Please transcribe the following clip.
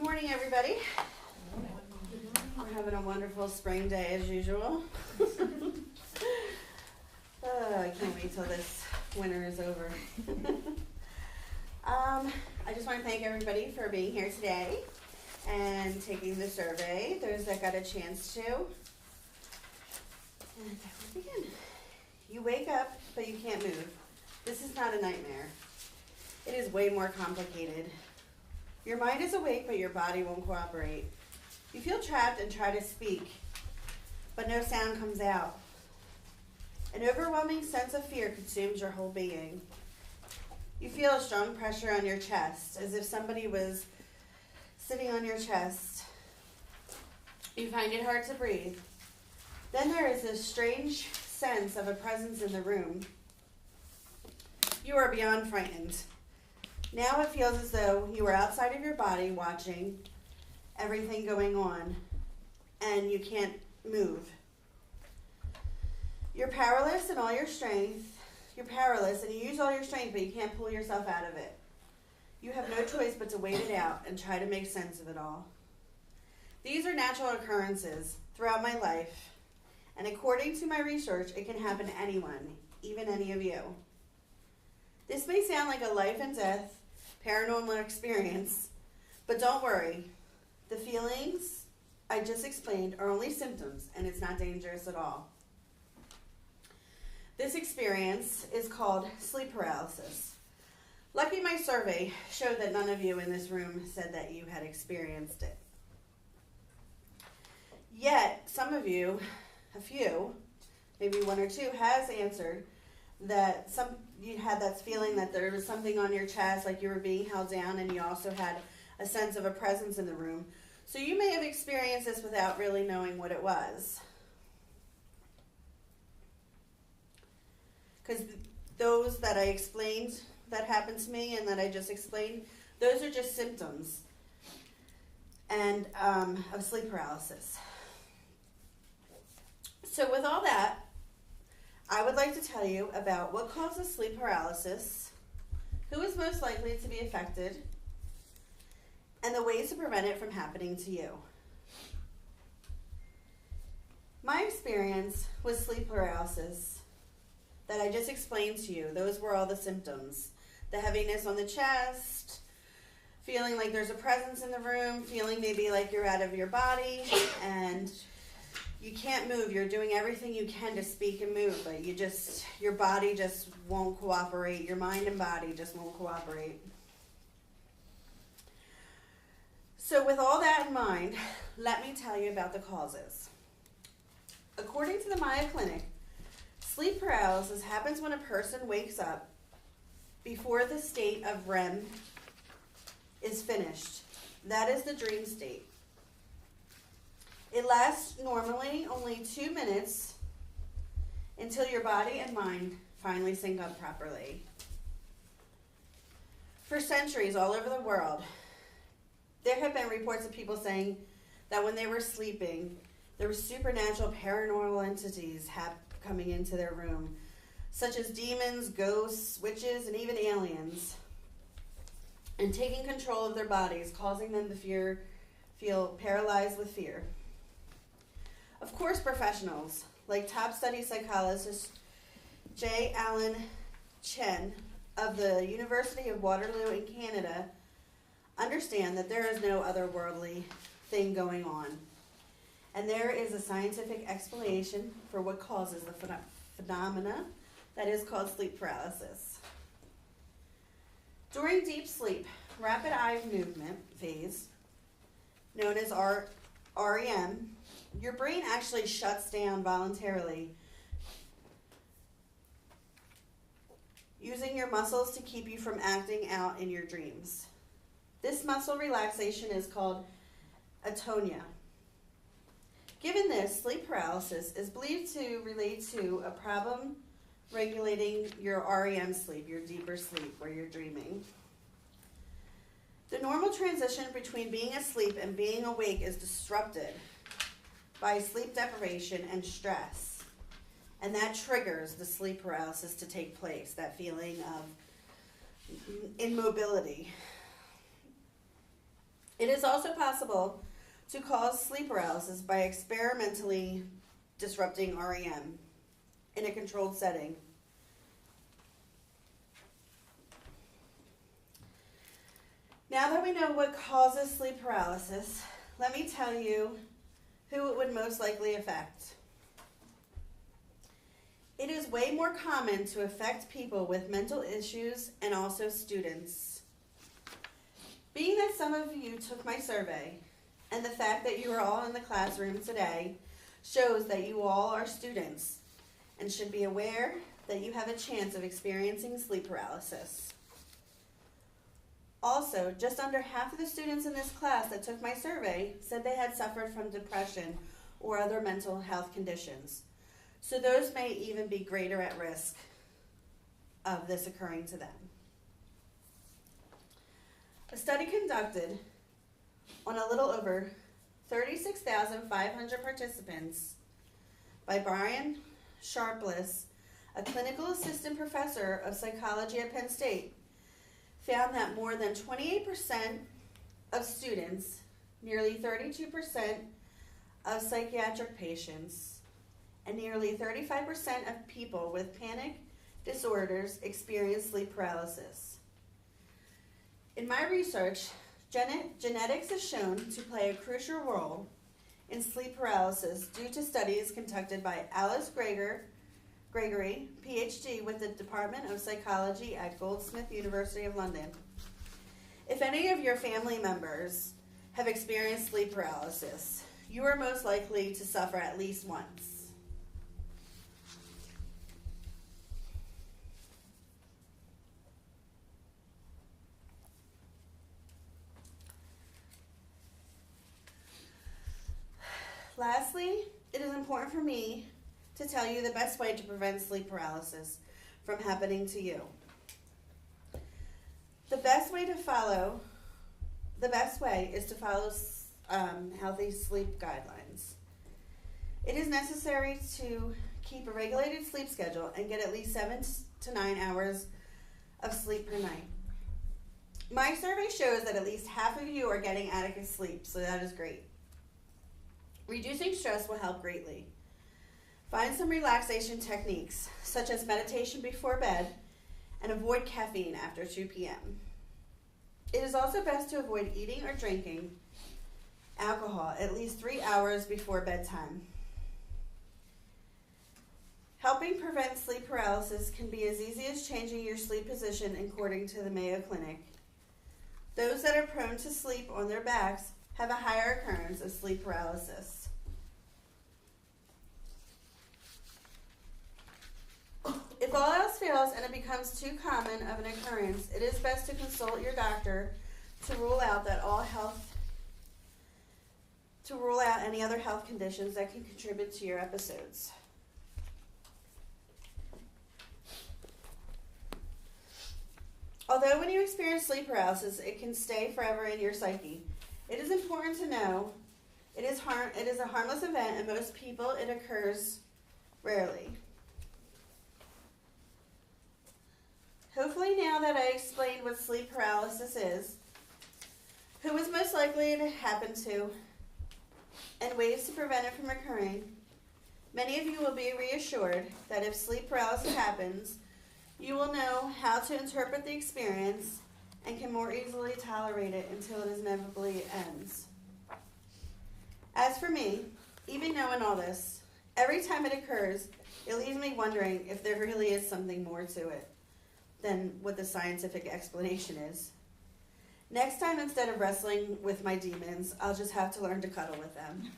Good morning, everybody. We're having a wonderful spring day as usual. I can't wait till this winter is over. I just want to thank everybody for being here today and taking the survey, those that got a chance to. And we'll begin. You wake up, but you can't move. This is not a nightmare. It is way more complicated. Your mind is awake, but your body won't cooperate. You feel trapped and try to speak, but no sound comes out. An overwhelming sense of fear consumes your whole being. You feel a strong pressure on your chest, as if somebody was sitting on your chest. You find it hard to breathe. Then there is this strange sense of a presence in the room. You are beyond frightened. Now it feels as though you are outside of your body watching everything going on, and you can't move. You're powerless in all your strength. You're powerless, and you use all your strength, but you can't pull yourself out of it. You have no choice but to wait it out and try to make sense of it all. These are natural occurrences throughout my life, and according to my research, it can happen to anyone, even any of you. This may sound like a life and death paranormal experience, but don't worry. The feelings I just explained are only symptoms, and it's not dangerous at all. This experience is called sleep paralysis. Lucky my survey showed that none of you in this room said that you had experienced it. Yet, some of you, a few, maybe one or two, has answered that you had that feeling that there was something on your chest, like you were being held down, and you also had a sense of a presence in the room. So you may have experienced this without really knowing what it was. Because those that I explained that happened to me and that I just explained, those are just symptoms and of sleep paralysis. So with all that, I would like to tell you about what causes sleep paralysis, who is most likely to be affected, and the ways to prevent it from happening to you. My experience with sleep paralysis that I just explained to you, those were all the symptoms. The heaviness on the chest, feeling like there's a presence in the room, feeling maybe like you're out of your body, and you can't move. You're doing everything you can to speak and move, but your body just won't cooperate. Your mind and body just won't cooperate. So with all that in mind, let me tell you about the causes. According to the Mayo Clinic, sleep paralysis happens when a person wakes up before the state of REM is finished. That is the dream state. It lasts normally only 2 minutes until your body and mind finally sync up properly. For centuries all over the world, there have been reports of people saying that when they were sleeping, there were supernatural paranormal entities coming into their room, such as demons, ghosts, witches, and even aliens, and taking control of their bodies, causing them to feel paralyzed with fear. Of course, professionals like top study psychologist J. Allen Chen of the University of Waterloo in Canada understand that there is no otherworldly thing going on, and there is a scientific explanation for what causes the phenomena that is called sleep paralysis. During deep sleep, rapid eye movement phase, known as REM, your brain actually shuts down voluntarily, using your muscles to keep you from acting out in your dreams. This muscle relaxation is called atonia. Given this, sleep paralysis is believed to relate to a problem regulating your REM sleep, your deeper sleep, where you're dreaming. The normal transition between being asleep and being awake is disrupted by sleep deprivation and stress. And that triggers the sleep paralysis to take place, that feeling of immobility. It is also possible to cause sleep paralysis by experimentally disrupting REM in a controlled setting. Now that we know what causes sleep paralysis, let me tell you who it would most likely affect. It is way more common to affect people with mental issues and also students. Being that some of you took my survey, and the fact that you are all in the classroom today shows that you all are students and should be aware that you have a chance of experiencing sleep paralysis. Also, just under half of the students in this class that took my survey said they had suffered from depression or other mental health conditions. So those may even be greater at risk of this occurring to them. A study conducted on a little over 36,500 participants by Brian Sharpless, a clinical assistant professor of psychology at Penn State, found that more than 28% of students, nearly 32% of psychiatric patients, and nearly 35% of people with panic disorders experience sleep paralysis. In my research, genetics is shown to play a crucial role in sleep paralysis due to studies conducted by Alice Gregory, PhD with the Department of Psychology at Goldsmith University of London. If any of your family members have experienced sleep paralysis, you are most likely to suffer at least once. Lastly, it is important for me to tell you the best way to prevent sleep paralysis from happening to you. The best way is to follow healthy sleep guidelines. It is necessary to keep a regulated sleep schedule and get at least 7 to 9 hours of sleep per night. My survey shows that at least half of you are getting adequate sleep, so that is great. Reducing stress will help greatly. Find some relaxation techniques, such as meditation before bed, and avoid caffeine after 2 p.m. It is also best to avoid eating or drinking alcohol at least 3 hours before bedtime. Helping prevent sleep paralysis can be as easy as changing your sleep position according to the Mayo Clinic. Those that are prone to sleep on their backs have a higher occurrence of sleep paralysis. If all else fails and it becomes too common of an occurrence, it is best to consult your doctor to rule out any other health conditions that can contribute to your episodes. Although when you experience sleep paralysis, it can stay forever in your psyche, it is important to know it is a harmless event, and most people it occurs rarely. Hopefully now that I explained what sleep paralysis is, who is most likely to happen to, and ways to prevent it from occurring, many of you will be reassured that if sleep paralysis happens, you will know how to interpret the experience and can more easily tolerate it until it inevitably ends. As for me, even knowing all this, every time it occurs, it leaves me wondering if there really is something more to it than what the scientific explanation is. Next time, instead of wrestling with my demons, I'll just have to learn to cuddle with them.